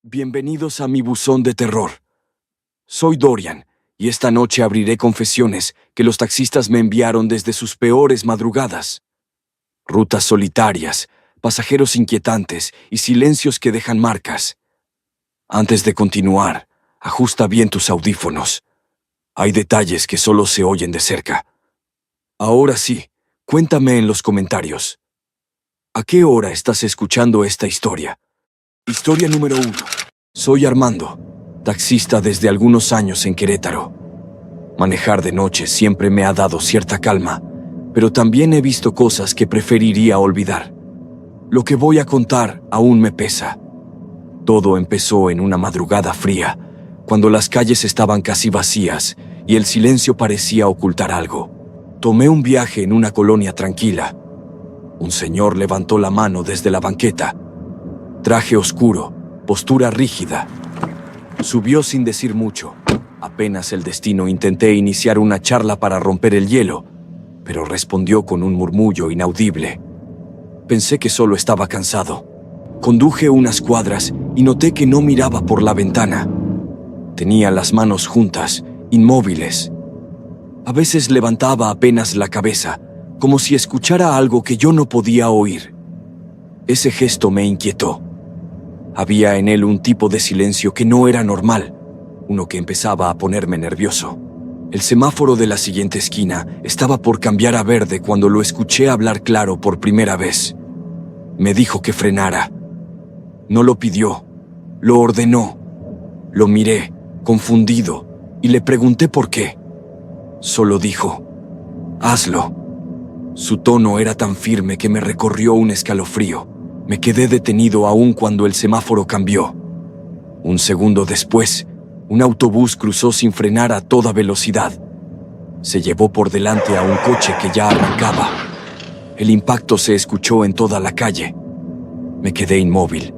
Bienvenidos a mi buzón de terror. Soy Dorian, y esta noche abriré confesiones que los taxistas me enviaron desde sus peores madrugadas. Rutas solitarias, pasajeros inquietantes y silencios que dejan marcas. Antes de continuar, ajusta bien tus audífonos. Hay detalles que solo se oyen de cerca. Ahora sí, cuéntame en los comentarios. ¿A qué hora estás escuchando esta historia? Historia número 1. Soy Armando, taxista desde algunos años en Querétaro. Manejar de noche siempre me ha dado cierta calma, pero también he visto cosas que preferiría olvidar. Lo que voy a contar aún me pesa. Todo empezó en una madrugada fría, cuando las calles estaban casi vacías y el silencio parecía ocultar algo. Tomé un viaje en una colonia tranquila. Un señor levantó la mano desde la banqueta. Traje oscuro, postura rígida. Subió sin decir mucho. Apenas el destino intenté iniciar una charla para romper el hielo, pero respondió con un murmullo inaudible. Pensé que solo estaba cansado. Conduje unas cuadras y noté que no miraba por la ventana. Tenía las manos juntas, inmóviles. A veces levantaba apenas la cabeza, como si escuchara algo que yo no podía oír. Ese gesto me inquietó. Había en él un tipo de silencio que no era normal, uno que empezaba a ponerme nervioso. El semáforo de la siguiente esquina estaba por cambiar a verde cuando lo escuché hablar claro por primera vez. Me dijo que frenara. No lo pidió, lo ordenó. Lo miré, confundido, y le pregunté por qué. Solo dijo, «Hazlo». Su tono era tan firme que me recorrió un escalofrío. Me quedé detenido aún cuando el semáforo cambió. Un segundo después, un autobús cruzó sin frenar a toda velocidad. Se llevó por delante a un coche que ya arrancaba. El impacto se escuchó en toda la calle. Me quedé inmóvil,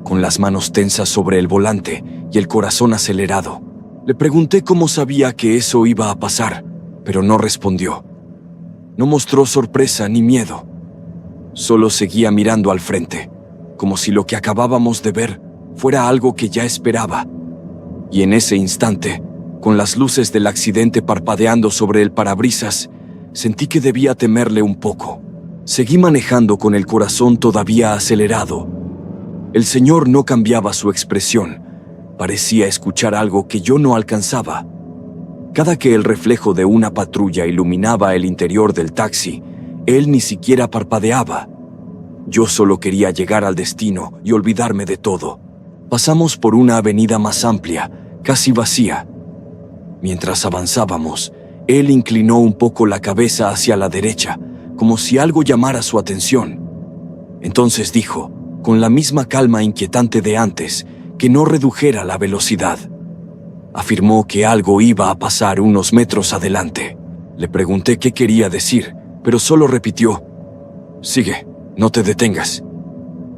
con las manos tensas sobre el volante y el corazón acelerado. Le pregunté cómo sabía que eso iba a pasar, pero no respondió. No mostró sorpresa ni miedo. Solo seguía mirando al frente, como si lo que acabábamos de ver fuera algo que ya esperaba. Y en ese instante, con las luces del accidente parpadeando sobre el parabrisas, sentí que debía temerle un poco. Seguí manejando con el corazón todavía acelerado. El señor no cambiaba su expresión. Parecía escuchar algo que yo no alcanzaba. Cada que el reflejo de una patrulla iluminaba el interior del taxi, él ni siquiera parpadeaba. Yo solo quería llegar al destino y olvidarme de todo. Pasamos por una avenida más amplia, casi vacía. Mientras avanzábamos, él inclinó un poco la cabeza hacia la derecha, como si algo llamara su atención. Entonces dijo, con la misma calma inquietante de antes, que no redujera la velocidad. Afirmó que algo iba a pasar unos metros adelante. Le pregunté qué quería decir, pero solo repitió, «Sigue, no te detengas».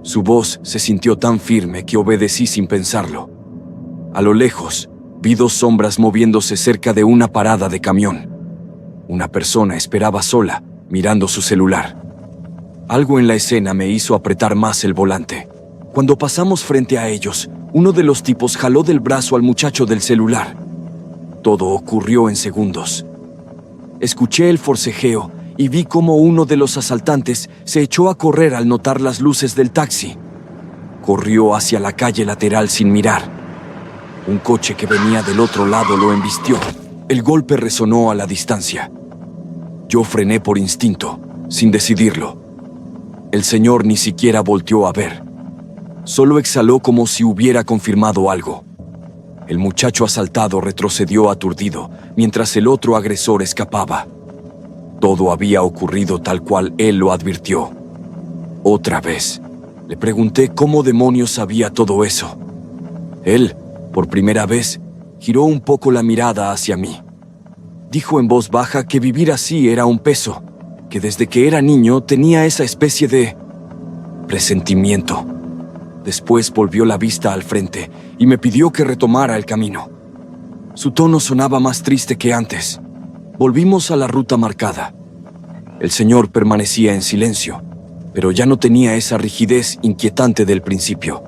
Su voz se sintió tan firme que obedecí sin pensarlo. A lo lejos, vi dos sombras moviéndose cerca de una parada de camión. Una persona esperaba sola, mirando su celular. Algo en la escena me hizo apretar más el volante. Cuando pasamos frente a ellos, uno de los tipos jaló del brazo al muchacho del celular. Todo ocurrió en segundos. Escuché el forcejeo y vi cómo uno de los asaltantes se echó a correr al notar las luces del taxi. Corrió hacia la calle lateral sin mirar. Un coche que venía del otro lado lo embistió. El golpe resonó a la distancia. Yo frené por instinto, sin decidirlo. El señor ni siquiera volteó a ver. Solo exhaló como si hubiera confirmado algo. El muchacho asaltado retrocedió aturdido, mientras el otro agresor escapaba. Todo había ocurrido tal cual él lo advirtió. Otra vez, le pregunté cómo demonios sabía todo eso. Él, por primera vez, giró un poco la mirada hacia mí. Dijo en voz baja que vivir así era un peso, que desde que era niño tenía esa especie de presentimiento. Después volvió la vista al frente y me pidió que retomara el camino. Su tono sonaba más triste que antes. Volvimos a la ruta marcada. El señor permanecía en silencio, pero ya no tenía esa rigidez inquietante del principio.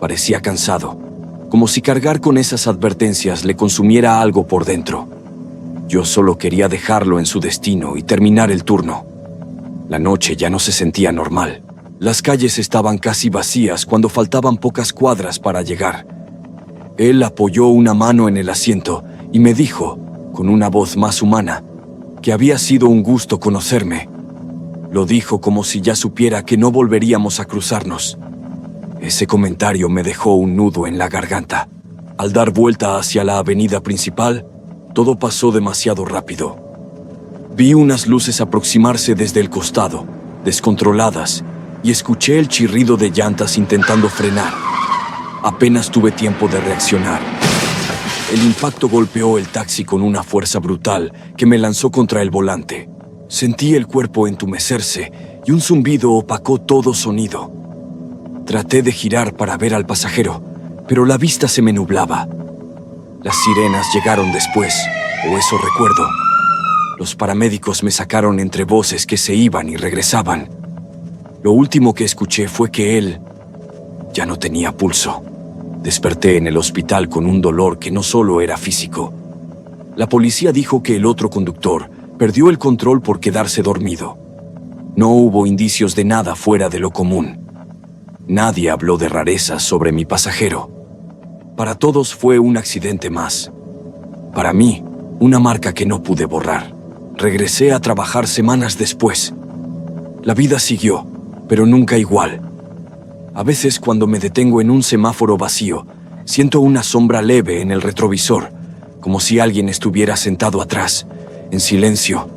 Parecía cansado, como si cargar con esas advertencias le consumiera algo por dentro. Yo solo quería dejarlo en su destino y terminar el turno. La noche ya no se sentía normal. Las calles estaban casi vacías cuando faltaban pocas cuadras para llegar. Él apoyó una mano en el asiento y me dijo, con una voz más humana, que había sido un gusto conocerme. Lo dijo como si ya supiera que no volveríamos a cruzarnos. Ese comentario me dejó un nudo en la garganta. Al dar vuelta hacia la avenida principal, todo pasó demasiado rápido. Vi unas luces aproximarse desde el costado, descontroladas, y escuché el chirrido de llantas intentando frenar. Apenas tuve tiempo de reaccionar. El impacto golpeó el taxi con una fuerza brutal que me lanzó contra el volante. Sentí el cuerpo entumecerse y un zumbido opacó todo sonido. Traté de girar para ver al pasajero, pero la vista se me nublaba. Las sirenas llegaron después, o eso recuerdo. Los paramédicos me sacaron entre voces que se iban y regresaban. Lo último que escuché fue que él ya no tenía pulso. Desperté en el hospital con un dolor que no solo era físico. La policía dijo que el otro conductor perdió el control por quedarse dormido. No hubo indicios de nada fuera de lo común. Nadie habló de rarezas sobre mi pasajero. Para todos fue un accidente más. Para mí, una marca que no pude borrar. Regresé a trabajar semanas después. La vida siguió, pero nunca igual. A veces cuando me detengo en un semáforo vacío, siento una sombra leve en el retrovisor, como si alguien estuviera sentado atrás, en silencio.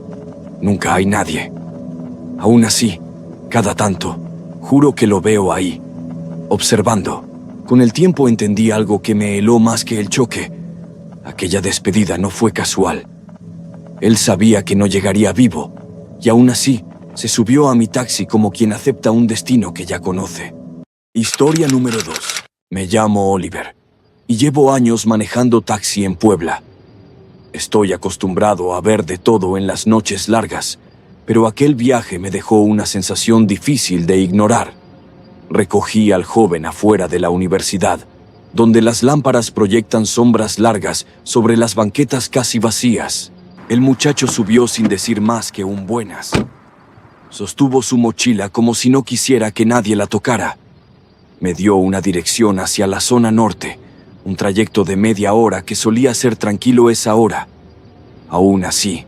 Nunca hay nadie. Aún así, cada tanto, juro que lo veo ahí, observando. Con el tiempo entendí algo que me heló más que el choque. Aquella despedida no fue casual. Él sabía que no llegaría vivo, y aún así, se subió a mi taxi como quien acepta un destino que ya conoce. Historia número 2. Me llamo Oliver, y llevo años manejando taxi en Puebla. Estoy acostumbrado a ver de todo en las noches largas, pero aquel viaje me dejó una sensación difícil de ignorar. Recogí al joven afuera de la universidad, donde las lámparas proyectan sombras largas sobre las banquetas casi vacías. El muchacho subió sin decir más que un buenas. Sostuvo su mochila como si no quisiera que nadie la tocara. Me dio una dirección hacia la zona norte, un trayecto de media hora que solía ser tranquilo esa hora. Aún así,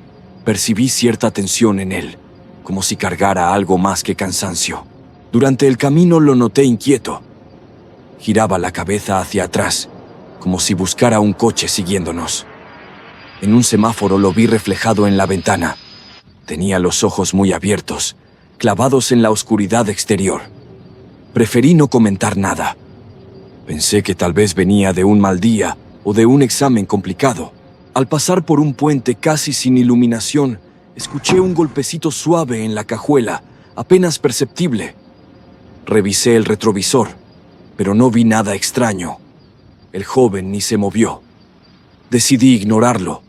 percibí cierta tensión en él, como si cargara algo más que cansancio. Durante el camino lo noté inquieto. Giraba la cabeza hacia atrás, como si buscara un coche siguiéndonos. En un semáforo lo vi reflejado en la ventana. Tenía los ojos muy abiertos, clavados en la oscuridad exterior. Preferí no comentar nada. Pensé que tal vez venía de un mal día o de un examen complicado. Al pasar por un puente casi sin iluminación, escuché un golpecito suave en la cajuela, apenas perceptible. Revisé el retrovisor, pero no vi nada extraño. El joven ni se movió. Decidí ignorarlo,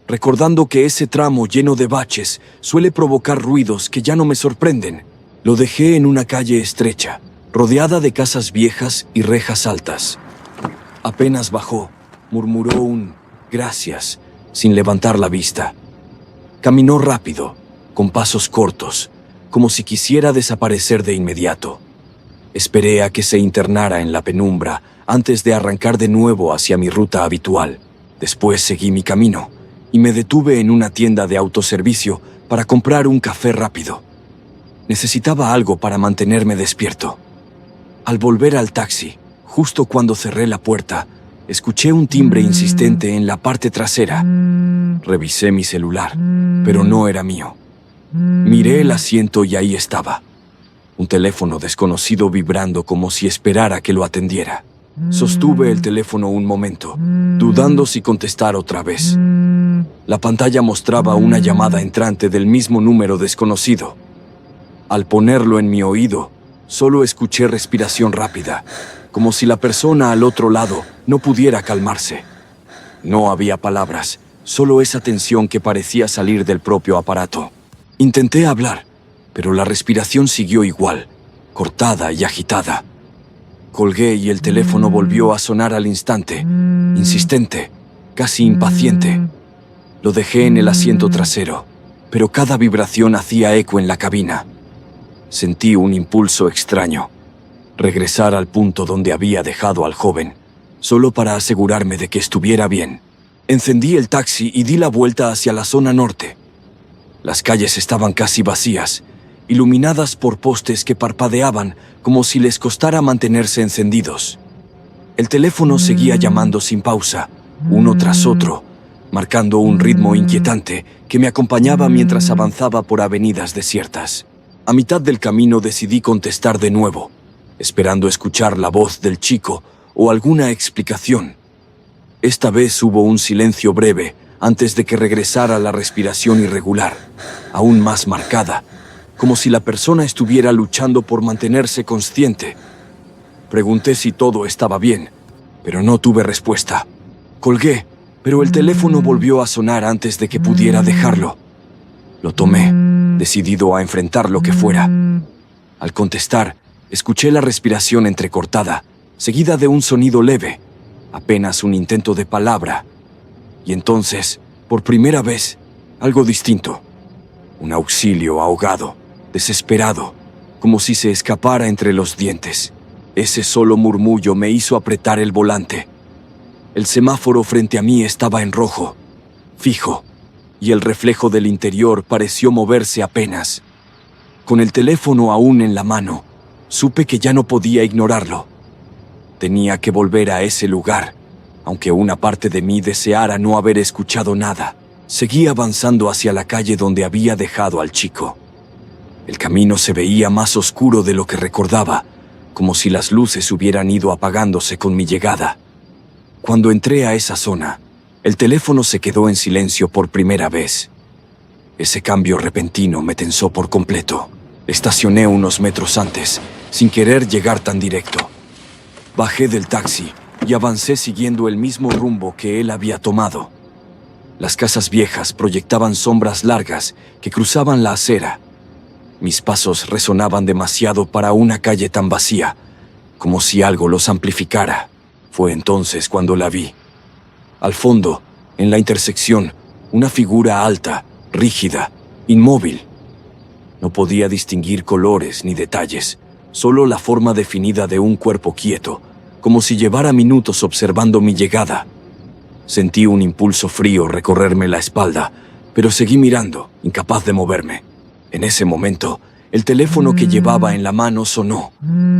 recordando que ese tramo lleno de baches suele provocar ruidos que ya no me sorprenden. Lo dejé en una calle estrecha, rodeada de casas viejas y rejas altas. Apenas bajó, murmuró un «gracias», sin levantar la vista. Caminó rápido, con pasos cortos, como si quisiera desaparecer de inmediato. Esperé a que se internara en la penumbra antes de arrancar de nuevo hacia mi ruta habitual. Después seguí mi camino y me detuve en una tienda de autoservicio para comprar un café rápido. Necesitaba algo para mantenerme despierto. Al volver al taxi, justo cuando cerré la puerta, escuché un timbre insistente en la parte trasera. Revisé mi celular, pero no era mío. Miré el asiento y ahí estaba. Un teléfono desconocido vibrando como si esperara que lo atendiera. Sostuve el teléfono un momento, dudando si contestar otra vez. La pantalla mostraba una llamada entrante del mismo número desconocido. Al ponerlo en mi oído, solo escuché respiración rápida, como si la persona al otro lado no pudiera calmarse. No había palabras, solo esa tensión que parecía salir del propio aparato. Intenté hablar, pero la respiración siguió igual, cortada y agitada. Colgué y el teléfono volvió a sonar al instante, insistente, casi impaciente. Lo dejé en el asiento trasero, pero cada vibración hacía eco en la cabina. Sentí un impulso extraño, regresar al punto donde había dejado al joven, solo para asegurarme de que estuviera bien. Encendí el taxi y di la vuelta hacia la zona norte. Las calles estaban casi vacías, iluminadas por postes que parpadeaban como si les costara mantenerse encendidos. El teléfono seguía llamando sin pausa, uno tras otro, marcando un ritmo inquietante que me acompañaba mientras avanzaba por avenidas desiertas. A mitad del camino decidí contestar de nuevo, esperando escuchar la voz del chico o alguna explicación. Esta vez hubo un silencio breve antes de que regresara la respiración irregular, aún más marcada, como si la persona estuviera luchando por mantenerse consciente. Pregunté si todo estaba bien, pero no tuve respuesta. Colgué, pero el teléfono volvió a sonar antes de que pudiera dejarlo. Lo tomé, decidido a enfrentar lo que fuera. Al contestar, escuché la respiración entrecortada, seguida de un sonido leve, apenas un intento de palabra. Y entonces, por primera vez, algo distinto. Un auxilio ahogado, desesperado, como si se escapara entre los dientes. Ese solo murmullo me hizo apretar el volante. El semáforo frente a mí estaba en rojo, fijo, y el reflejo del interior pareció moverse apenas. Con el teléfono aún en la mano, supe que ya no podía ignorarlo. Tenía que volver a ese lugar, aunque una parte de mí deseara no haber escuchado nada. Seguí avanzando hacia la calle donde había dejado al chico. El camino se veía más oscuro de lo que recordaba, como si las luces hubieran ido apagándose con mi llegada. Cuando entré a esa zona, el teléfono se quedó en silencio por primera vez. Ese cambio repentino me tensó por completo. Estacioné unos metros antes, sin querer llegar tan directo. Bajé del taxi y avancé siguiendo el mismo rumbo que él había tomado. Las casas viejas proyectaban sombras largas que cruzaban la acera. Mis pasos resonaban demasiado para una calle tan vacía, como si algo los amplificara. Fue entonces cuando la vi. Al fondo, en la intersección, una figura alta, rígida, inmóvil. No podía distinguir colores ni detalles, solo la forma definida de un cuerpo quieto, como si llevara minutos observando mi llegada. Sentí un impulso frío recorrerme la espalda, pero seguí mirando, incapaz de moverme. En ese momento, el teléfono que llevaba en la mano sonó,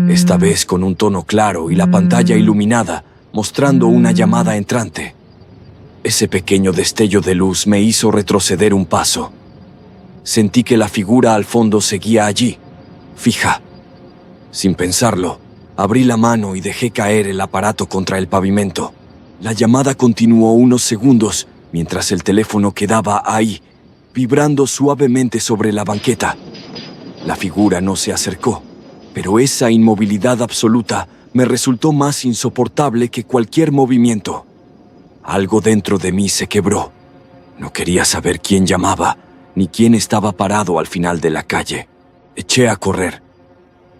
esta vez con un tono claro y la pantalla iluminada, mostrando una llamada entrante. Ese pequeño destello de luz me hizo retroceder un paso. Sentí que la figura al fondo seguía allí, fija. Sin pensarlo, abrí la mano y dejé caer el aparato contra el pavimento. La llamada continuó unos segundos mientras el teléfono quedaba ahí, vibrando suavemente sobre la banqueta. La figura no se acercó, pero esa inmovilidad absoluta me resultó más insoportable que cualquier movimiento. Algo dentro de mí se quebró. No quería saber quién llamaba, ni quién estaba parado al final de la calle. Eché a correr.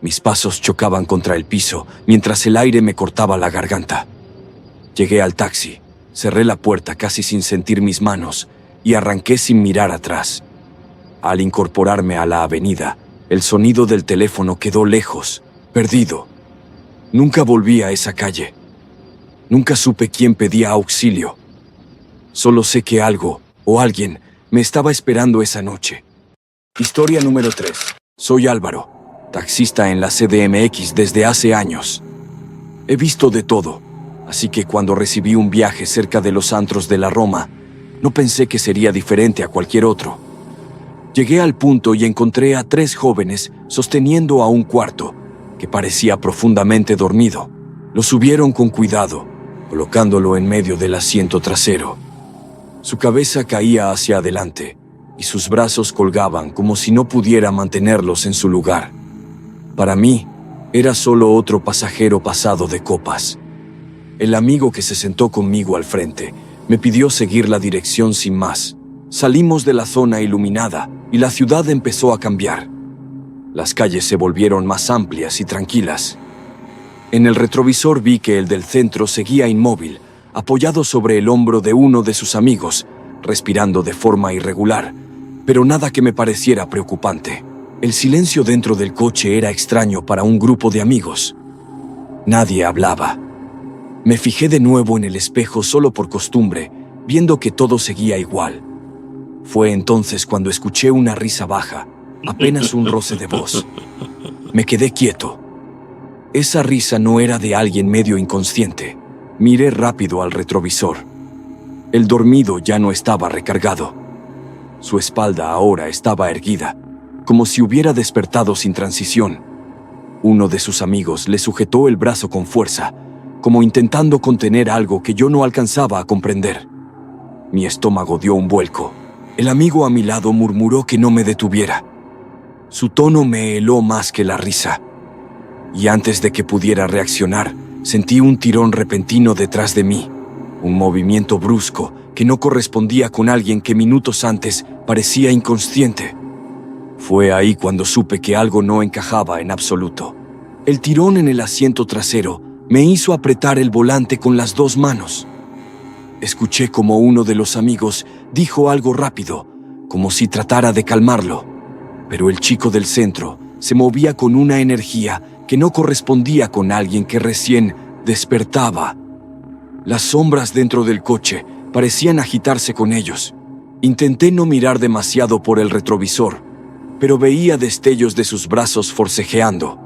Mis pasos chocaban contra el piso mientras el aire me cortaba la garganta. Llegué al taxi, cerré la puerta casi sin sentir mis manos y arranqué sin mirar atrás. Al incorporarme a la avenida, el sonido del teléfono quedó lejos, perdido. Nunca volví a esa calle. Nunca supe quién pedía auxilio. Solo sé que algo o alguien me estaba esperando esa noche. Historia número 3. Soy Álvaro, taxista en la CDMX desde hace años. He visto de todo, así que cuando recibí un viaje cerca de los antros de la Roma, no pensé que sería diferente a cualquier otro. Llegué al punto y encontré a 3 jóvenes sosteniendo a un cuarto, que parecía profundamente dormido. Lo subieron con cuidado, colocándolo en medio del asiento trasero. Su cabeza caía hacia adelante, y sus brazos colgaban como si no pudiera mantenerlos en su lugar. Para mí, era solo otro pasajero pasado de copas. El amigo que se sentó conmigo al frente me pidió seguir la dirección sin más. Salimos de la zona iluminada y la ciudad empezó a cambiar. Las calles se volvieron más amplias y tranquilas. En el retrovisor vi que el del centro seguía inmóvil, apoyado sobre el hombro de uno de sus amigos, respirando de forma irregular, pero nada que me pareciera preocupante. El silencio dentro del coche era extraño para un grupo de amigos. Nadie hablaba. Me fijé de nuevo en el espejo solo por costumbre, viendo que todo seguía igual. Fue entonces cuando escuché una risa baja, apenas un roce de voz. Me quedé quieto. Esa risa no era de alguien medio inconsciente. Miré rápido al retrovisor. El dormido ya no estaba recargado. Su espalda ahora estaba erguida, como si hubiera despertado sin transición. Uno de sus amigos le sujetó el brazo con fuerza, como intentando contener algo que yo no alcanzaba a comprender. Mi estómago dio un vuelco. El amigo a mi lado murmuró que no me detuviera. Su tono me heló más que la risa. Y antes de que pudiera reaccionar, sentí un tirón repentino detrás de mí, un movimiento brusco que no correspondía con alguien que minutos antes parecía inconsciente. Fue ahí cuando supe que algo no encajaba en absoluto. El tirón en el asiento trasero me hizo apretar el volante con las dos manos. Escuché como uno de los amigos dijo algo rápido, como si tratara de calmarlo, pero el chico del centro se movía con una energía que no correspondía con alguien que recién despertaba. Las sombras dentro del coche parecían agitarse con ellos. Intenté no mirar demasiado por el retrovisor, pero veía destellos de sus brazos forcejeando.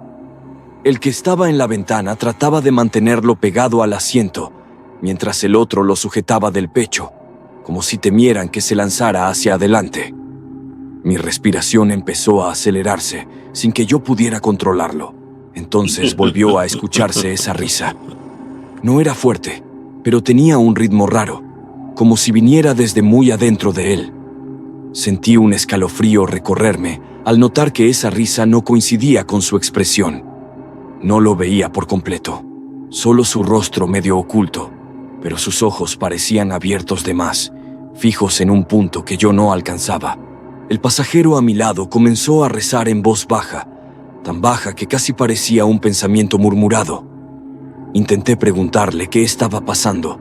El que estaba en la ventana trataba de mantenerlo pegado al asiento, mientras el otro lo sujetaba del pecho, como si temieran que se lanzara hacia adelante. Mi respiración empezó a acelerarse sin que yo pudiera controlarlo. Entonces volvió a escucharse esa risa. No era fuerte, pero tenía un ritmo raro, como si viniera desde muy adentro de él. Sentí un escalofrío recorrerme al notar que esa risa no coincidía con su expresión. No lo veía por completo, solo su rostro medio oculto, pero sus ojos parecían abiertos de más, fijos en un punto que yo no alcanzaba. El pasajero a mi lado comenzó a rezar en voz baja, tan baja que casi parecía un pensamiento murmurado. Intenté preguntarle qué estaba pasando,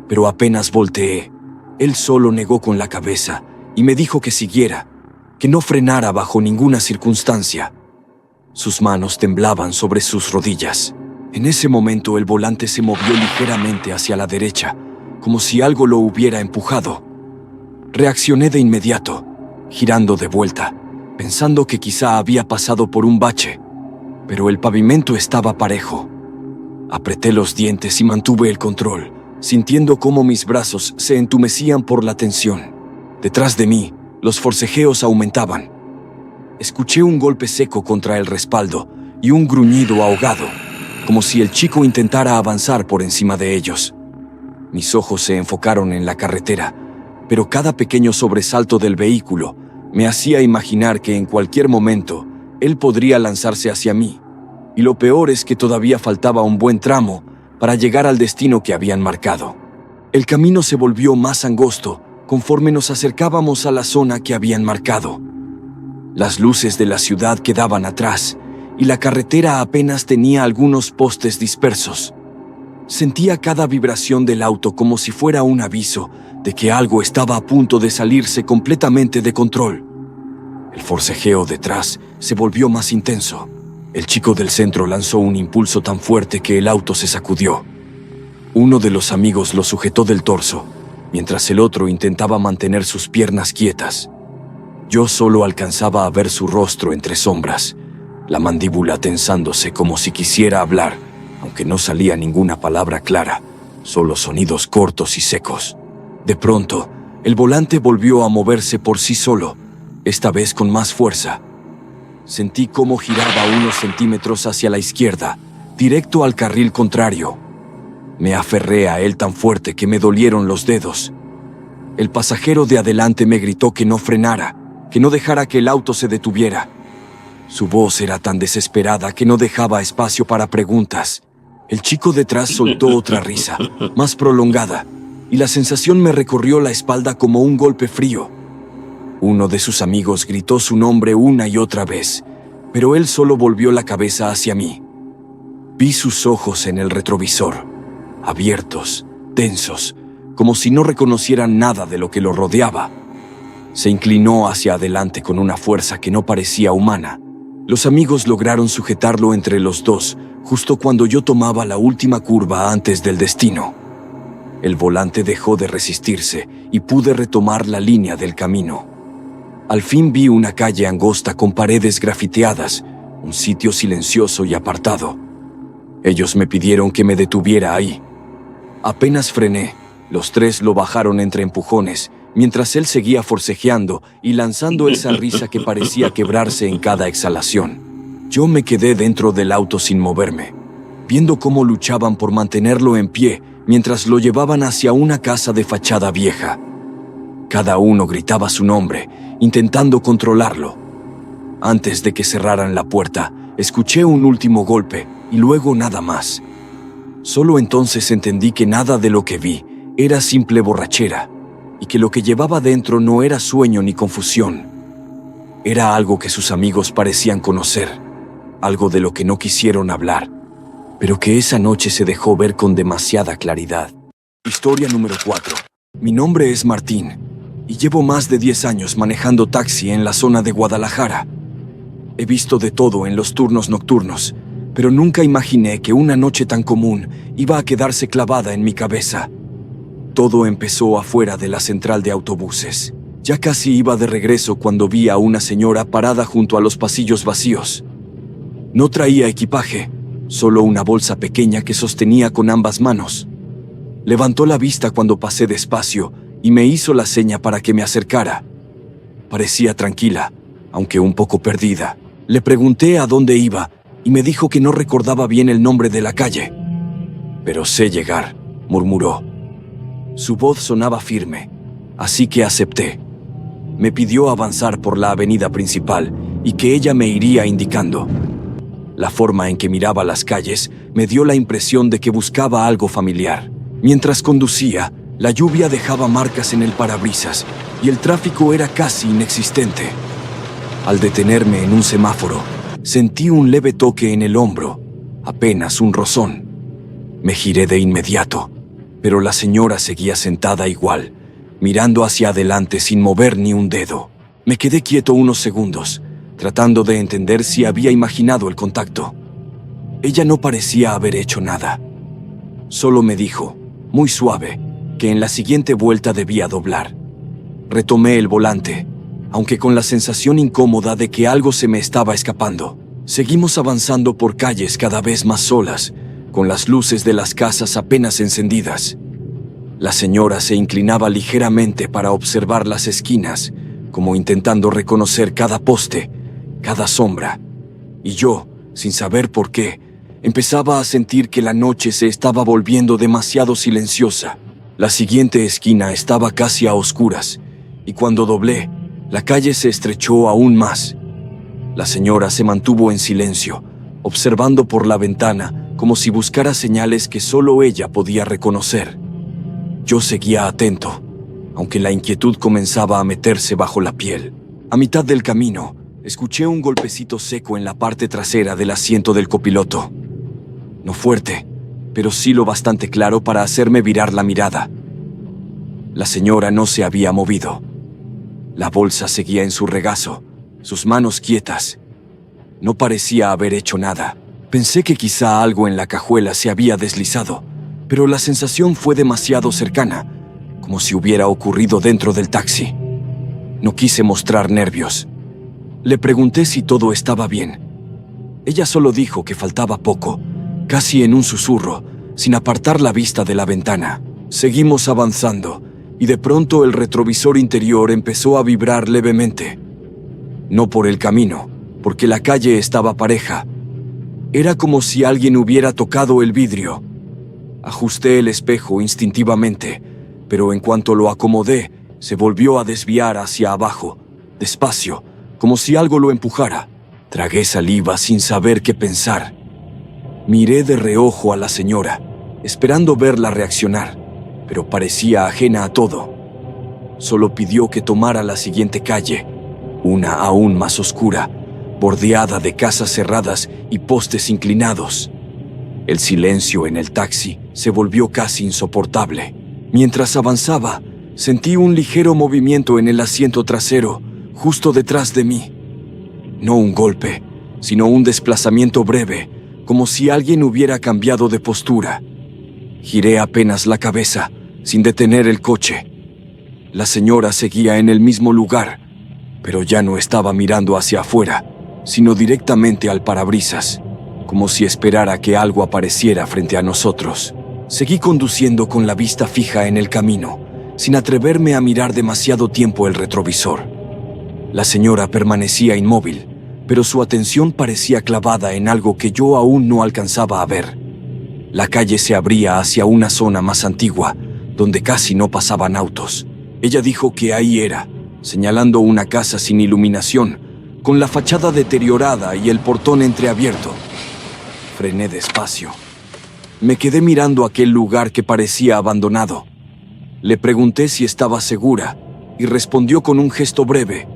pero apenas volteé. Él solo negó con la cabeza y me dijo que siguiera, que no frenara bajo ninguna circunstancia. Sus manos temblaban sobre sus rodillas. En ese momento el volante se movió ligeramente hacia la derecha, como si algo lo hubiera empujado. Reaccioné de inmediato, girando de vuelta, pensando que quizá había pasado por un bache, pero el pavimento estaba parejo. Apreté los dientes y mantuve el control, sintiendo cómo mis brazos se entumecían por la tensión. Detrás de mí, los forcejeos aumentaban. Escuché un golpe seco contra el respaldo y un gruñido ahogado, como si el chico intentara avanzar por encima de ellos. Mis ojos se enfocaron en la carretera, pero cada pequeño sobresalto del vehículo me hacía imaginar que en cualquier momento él podría lanzarse hacia mí. Y lo peor es que todavía faltaba un buen tramo para llegar al destino que habían marcado. El camino se volvió más angosto conforme nos acercábamos a la zona que habían marcado. Las luces de la ciudad quedaban atrás y la carretera apenas tenía algunos postes dispersos. Sentía cada vibración del auto como si fuera un aviso de que algo estaba a punto de salirse completamente de control. El forcejeo detrás se volvió más intenso. El chico del centro lanzó un impulso tan fuerte que el auto se sacudió. Uno de los amigos lo sujetó del torso, mientras el otro intentaba mantener sus piernas quietas. Yo solo alcanzaba a ver su rostro entre sombras, la mandíbula tensándose como si quisiera hablar, aunque no salía ninguna palabra clara, solo sonidos cortos y secos. De pronto, el volante volvió a moverse por sí solo, esta vez con más fuerza. Sentí cómo giraba unos centímetros hacia la izquierda, directo al carril contrario. Me aferré a él tan fuerte que me dolieron los dedos. El pasajero de adelante me gritó que no frenara, que no dejara que el auto se detuviera. Su voz era tan desesperada que no dejaba espacio para preguntas. El chico detrás soltó otra risa, más prolongada, y la sensación me recorrió la espalda como un golpe frío. Uno de sus amigos gritó su nombre una y otra vez, pero él solo volvió la cabeza hacia mí. Vi sus ojos en el retrovisor, abiertos, tensos, como si no reconocieran nada de lo que lo rodeaba. Se inclinó hacia adelante con una fuerza que no parecía humana. Los amigos lograron sujetarlo entre los dos, justo cuando yo tomaba la última curva antes del destino. El volante dejó de resistirse y pude retomar la línea del camino. Al fin vi una calle angosta con paredes grafiteadas, un sitio silencioso y apartado. Ellos me pidieron que me detuviera ahí. Apenas frené, los tres lo bajaron entre empujones, mientras él seguía forcejeando y lanzando esa risa que parecía quebrarse en cada exhalación. Yo me quedé dentro del auto sin moverme, viendo cómo luchaban por mantenerlo en pie mientras lo llevaban hacia una casa de fachada vieja. Cada uno gritaba su nombre, intentando controlarlo. Antes de que cerraran la puerta, escuché un último golpe y luego nada más. Solo entonces entendí que nada de lo que vi era simple borrachera y que lo que llevaba dentro no era sueño ni confusión. Era algo que sus amigos parecían conocer, algo de lo que no quisieron hablar, pero que esa noche se dejó ver con demasiada claridad. Historia número 4. Mi nombre es Martín y llevo más de 10 años manejando taxi en la zona de Guadalajara. He visto de todo en los turnos nocturnos, pero nunca imaginé que una noche tan común iba a quedarse clavada en mi cabeza. Todo empezó afuera de la central de autobuses. Ya casi iba de regreso cuando vi a una señora parada junto a los pasillos vacíos. No traía equipaje, solo una bolsa pequeña que sostenía con ambas manos. Levantó la vista cuando pasé despacio y me hizo la seña para que me acercara. Parecía tranquila, aunque un poco perdida. Le pregunté a dónde iba y me dijo que no recordaba bien el nombre de la calle. «Pero sé llegar», murmuró. Su voz sonaba firme, así que acepté. Me pidió avanzar por la avenida principal y que ella me iría indicando. La forma en que miraba las calles me dio la impresión de que buscaba algo familiar. Mientras conducía, la lluvia dejaba marcas en el parabrisas y el tráfico era casi inexistente. Al detenerme en un semáforo, sentí un leve toque en el hombro, apenas un rozón. Me giré de inmediato, pero la señora seguía sentada igual, mirando hacia adelante sin mover ni un dedo. Me quedé quieto unos segundos, tratando de entender si había imaginado el contacto. Ella no parecía haber hecho nada. Solo me dijo, muy suave, que en la siguiente vuelta debía doblar. Retomé el volante, aunque con la sensación incómoda de que algo se me estaba escapando. Seguimos avanzando por calles cada vez más solas, con las luces de las casas apenas encendidas. La señora se inclinaba ligeramente para observar las esquinas, como intentando reconocer cada poste, cada sombra. Y yo, sin saber por qué, empezaba a sentir que la noche se estaba volviendo demasiado silenciosa. La siguiente esquina estaba casi a oscuras, y cuando doblé, la calle se estrechó aún más. La señora se mantuvo en silencio, observando por la ventana, como si buscara señales que solo ella podía reconocer. Yo seguía atento, aunque la inquietud comenzaba a meterse bajo la piel. A mitad del camino, escuché un golpecito seco en la parte trasera del asiento del copiloto. No fuerte, pero sí lo bastante claro para hacerme virar la mirada. La señora no se había movido. La bolsa seguía en su regazo, sus manos quietas. No parecía haber hecho nada. Pensé que quizá algo en la cajuela se había deslizado, pero la sensación fue demasiado cercana, como si hubiera ocurrido dentro del taxi. No quise mostrar nervios. Le pregunté si todo estaba bien. Ella solo dijo que faltaba poco, casi en un susurro, sin apartar la vista de la ventana. Seguimos avanzando, y de pronto el retrovisor interior empezó a vibrar levemente. No por el camino, porque la calle estaba pareja. Era como si alguien hubiera tocado el vidrio. Ajusté el espejo instintivamente, pero en cuanto lo acomodé, se volvió a desviar hacia abajo, despacio, como si algo lo empujara. Tragué saliva sin saber qué pensar. Miré de reojo a la señora, esperando verla reaccionar, pero parecía ajena a todo. Solo pidió que tomara la siguiente calle, una aún más oscura, bordeada de casas cerradas y postes inclinados. El silencio en el taxi se volvió casi insoportable. Mientras avanzaba, sentí un ligero movimiento en el asiento trasero, justo detrás de mí. No un golpe, sino un desplazamiento breve, como si alguien hubiera cambiado de postura. Giré apenas la cabeza, sin detener el coche. La señora seguía en el mismo lugar, pero ya no estaba mirando hacia afuera, sino directamente al parabrisas, como si esperara que algo apareciera frente a nosotros. Seguí conduciendo con la vista fija en el camino, sin atreverme a mirar demasiado tiempo el retrovisor. La señora permanecía inmóvil, pero su atención parecía clavada en algo que yo aún no alcanzaba a ver. La calle se abría hacia una zona más antigua, donde casi no pasaban autos. Ella dijo que ahí era, señalando una casa sin iluminación, con la fachada deteriorada y el portón entreabierto. Frené despacio. Me quedé mirando aquel lugar que parecía abandonado. Le pregunté si estaba segura, y respondió con un gesto breve,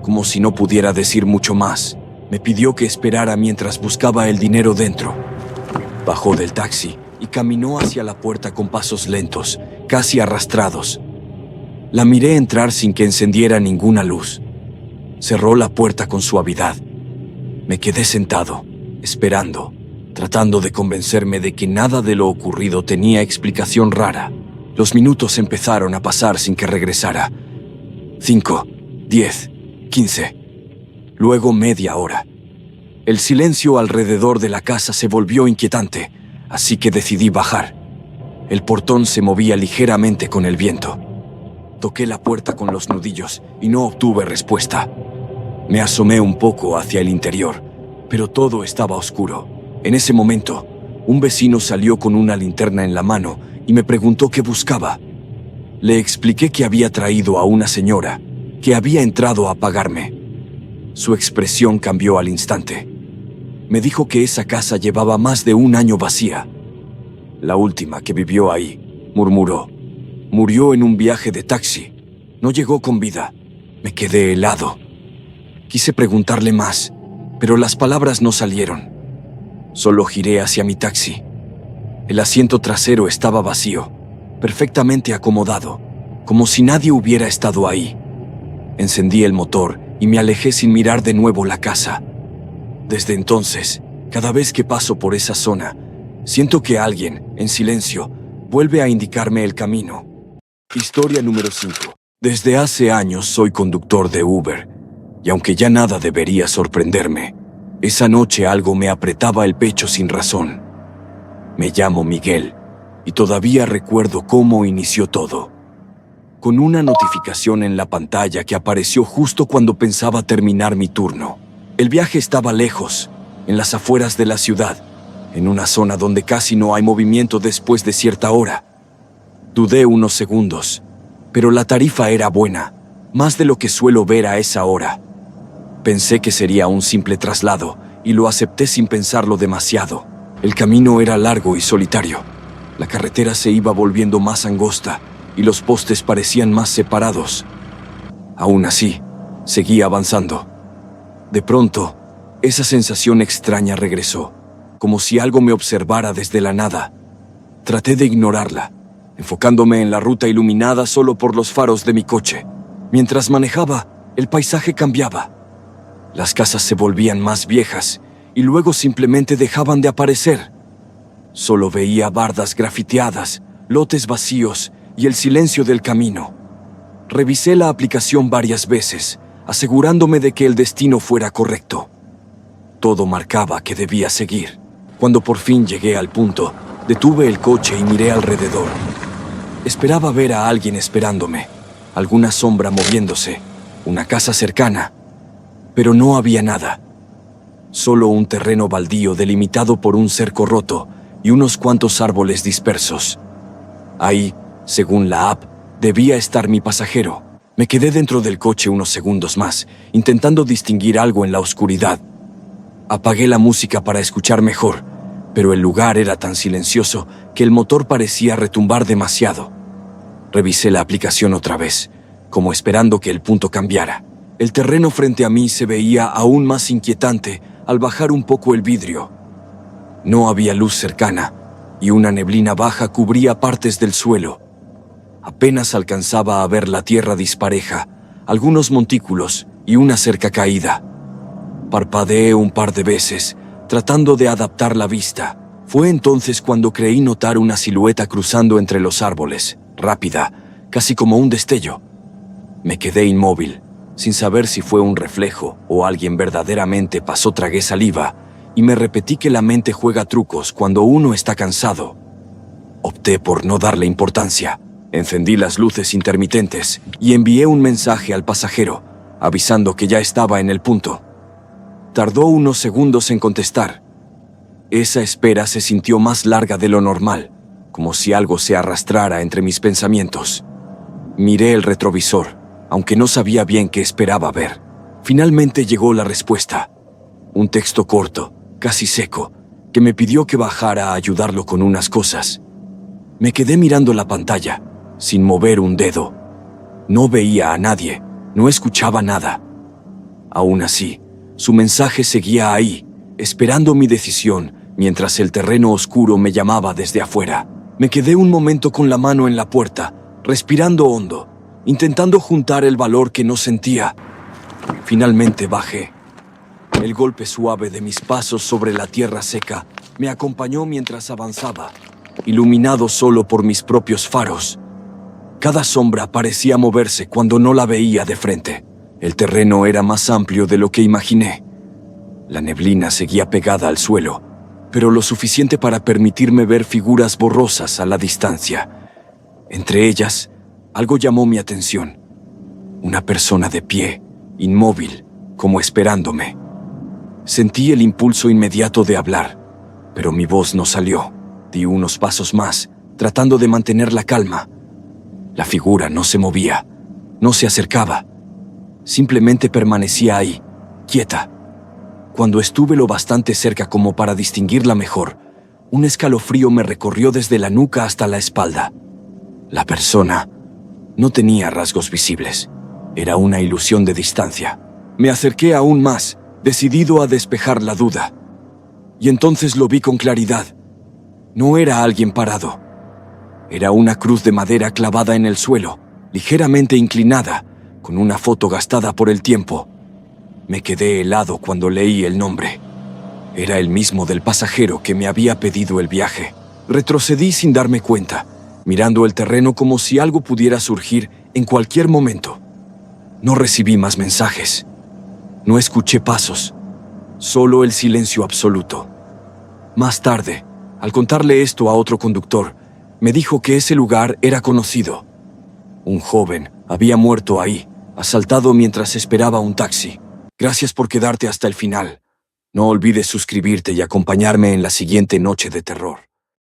como si no pudiera decir mucho más. Me pidió que esperara mientras buscaba el dinero dentro. Bajó del taxi y caminó hacia la puerta con pasos lentos, casi arrastrados. La miré entrar sin que encendiera ninguna luz. Cerró la puerta con suavidad. Me quedé sentado, esperando, tratando de convencerme de que nada de lo ocurrido tenía explicación rara. Los minutos empezaron a pasar sin que regresara. 5, 10, 15. Luego media hora. El silencio alrededor de la casa se volvió inquietante, así que decidí bajar. El portón se movía ligeramente con el viento. Toqué la puerta con los nudillos y no obtuve respuesta. Me asomé un poco hacia el interior, pero todo estaba oscuro. En ese momento, un vecino salió con una linterna en la mano y me preguntó qué buscaba. Le expliqué que había traído a una señora, que había entrado a pagarme. Su expresión cambió al instante. Me dijo que esa casa llevaba más de un año vacía. La última que vivió ahí, murmuró, murió en un viaje de taxi. No llegó con vida. Me quedé helado. Quise preguntarle más, pero las palabras no salieron. Solo giré hacia mi taxi. El asiento trasero estaba vacío, perfectamente acomodado, como si nadie hubiera estado ahí. Encendí el motor y me alejé sin mirar de nuevo la casa. Desde entonces, cada vez que paso por esa zona, siento que alguien, en silencio, vuelve a indicarme el camino. Historia número 5. Desde hace años soy conductor de Uber, y aunque ya nada debería sorprenderme, esa noche algo me apretaba el pecho sin razón. Me llamo Miguel, y todavía recuerdo cómo inició todo. Con una notificación en la pantalla que apareció justo cuando pensaba terminar mi turno. El viaje estaba lejos, en las afueras de la ciudad, en una zona donde casi no hay movimiento después de cierta hora. Dudé unos segundos, pero la tarifa era buena, más de lo que suelo ver a esa hora. Pensé que sería un simple traslado, y lo acepté sin pensarlo demasiado. El camino era largo y solitario. La carretera se iba volviendo más angosta, y los postes parecían más separados. Aún así, seguí avanzando. De pronto, esa sensación extraña regresó, como si algo me observara desde la nada. Traté de ignorarla, enfocándome en la ruta iluminada solo por los faros de mi coche. Mientras manejaba, el paisaje cambiaba. Las casas se volvían más viejas y luego simplemente dejaban de aparecer. Solo veía bardas grafiteadas, lotes vacíos y el silencio del camino. Revisé la aplicación varias veces, asegurándome de que el destino fuera correcto. Todo marcaba que debía seguir. Cuando por fin llegué al punto, detuve el coche y miré alrededor. Esperaba ver a alguien esperándome, alguna sombra moviéndose, una casa cercana, pero no había nada. Solo un terreno baldío delimitado por un cerco roto y unos cuantos árboles dispersos. Ahí, según la app, debía estar mi pasajero. Me quedé dentro del coche unos segundos más, intentando distinguir algo en la oscuridad. Apagué la música para escuchar mejor, pero el lugar era tan silencioso que el motor parecía retumbar demasiado. Revisé la aplicación otra vez, como esperando que el punto cambiara. El terreno frente a mí se veía aún más inquietante al bajar un poco el vidrio. No había luz cercana, y una neblina baja cubría partes del suelo. Apenas alcanzaba a ver la tierra dispareja, algunos montículos y una cerca caída. Parpadeé un par de veces, tratando de adaptar la vista. Fue entonces cuando creí notar una silueta cruzando entre los árboles, rápida, casi como un destello. Me quedé inmóvil, sin saber si fue un reflejo o alguien verdaderamente pasó. Tragué saliva y me repetí que la mente juega trucos cuando uno está cansado. Opté por no darle importancia. Encendí las luces intermitentes y envié un mensaje al pasajero, avisando que ya estaba en el punto. Tardó unos segundos en contestar. Esa espera se sintió más larga de lo normal, como si algo se arrastrara entre mis pensamientos. Miré el retrovisor, aunque no sabía bien qué esperaba ver. Finalmente llegó la respuesta. Un texto corto, casi seco, que me pidió que bajara a ayudarlo con unas cosas. Me quedé mirando la pantalla, sin mover un dedo. No veía a nadie, no escuchaba nada. Aún así, su mensaje seguía ahí, esperando mi decisión, mientras el terreno oscuro me llamaba desde afuera. Me quedé un momento con la mano en la puerta, respirando hondo, intentando juntar el valor que no sentía. Finalmente bajé. El golpe suave de mis pasos sobre la tierra seca me acompañó mientras avanzaba, iluminado solo por mis propios faros. Cada sombra parecía moverse cuando no la veía de frente. El terreno era más amplio de lo que imaginé. La neblina seguía pegada al suelo, pero lo suficiente para permitirme ver figuras borrosas a la distancia. Entre ellas, algo llamó mi atención. Una persona de pie, inmóvil, como esperándome. Sentí el impulso inmediato de hablar, pero mi voz no salió. Di unos pasos más, tratando de mantener la calma. La figura no se movía, no se acercaba. Simplemente permanecía ahí, quieta. Cuando estuve lo bastante cerca como para distinguirla mejor, un escalofrío me recorrió desde la nuca hasta la espalda. La persona no tenía rasgos visibles. Era una ilusión de distancia. Me acerqué aún más, decidido a despejar la duda. Y entonces lo vi con claridad. No era alguien parado. Era una cruz de madera clavada en el suelo, ligeramente inclinada, con una foto gastada por el tiempo. Me quedé helado cuando leí el nombre. Era el mismo del pasajero que me había pedido el viaje. Retrocedí sin darme cuenta, mirando el terreno como si algo pudiera surgir en cualquier momento. No recibí más mensajes. No escuché pasos, solo el silencio absoluto. Más tarde, al contarle esto a otro conductor, me dijo que ese lugar era conocido. Un joven había muerto ahí, asaltado mientras esperaba un taxi. Gracias por quedarte hasta el final. No olvides suscribirte y acompañarme en la siguiente noche de terror.